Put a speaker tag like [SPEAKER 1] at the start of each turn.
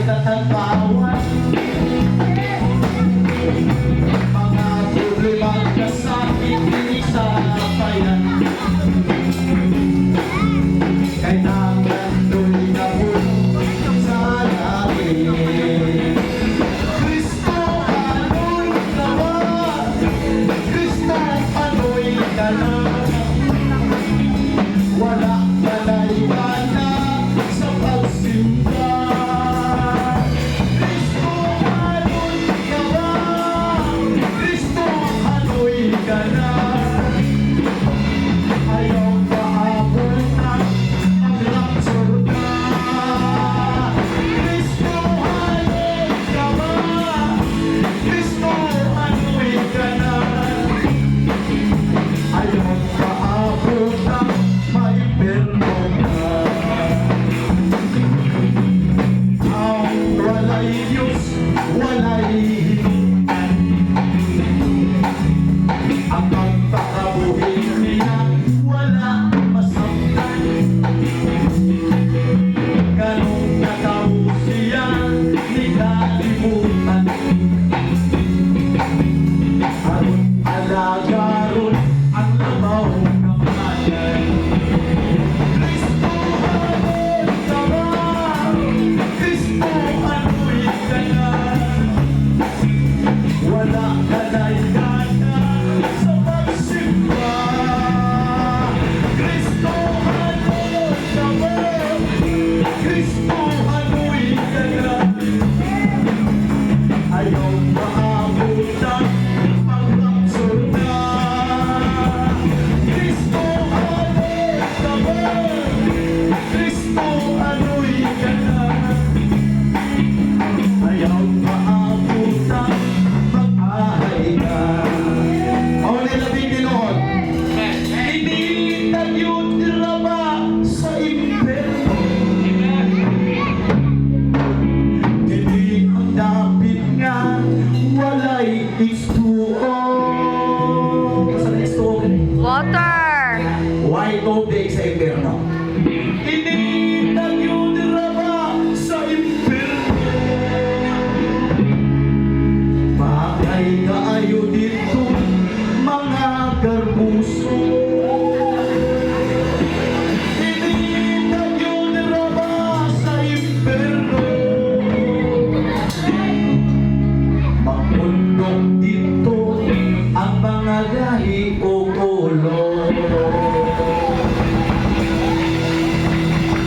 [SPEAKER 1] tatagpawan. Mga problema na sakit inisapayan. Kailangan do'y nabulong sa langit. Kristo, ano'y kawa? Kristo, ano'y kana? Wala ka na ibana sa pagsimba. Kristo, ano'y kawa? Kristo, ano'y kana? Ayaw pahabol na mag-rapture na. Kristo, ano'y kawa? Kristo, ano'y kana? Ayaw pahabol na may perdon ka. Ang walay Diyos, walay hinutan. Ang pagpakabuhi niya, wala masaktan. Ganong natao siya, di kalimutan. Aron alagaron ang labaw ng bayan. Kristo, ano'y kawa? Kristo, ano'y kana? Wala ka na'y gana sa pagsimba. Kristo, ano'y kawa? Kristo, ano'y kana? Ayaw maabutan mag-rapture na. Kristo, ano'y kawa? Kristo, ano'y kana? Ayaw maabutan mag-ahay ka. Mauli labing Pinoon. Initan yun diraba sa impyerno. Hindi ang dapit nga walay H2O. Sa H2O?
[SPEAKER 2] Water!
[SPEAKER 1] Why tubig sa impyerno? Hindi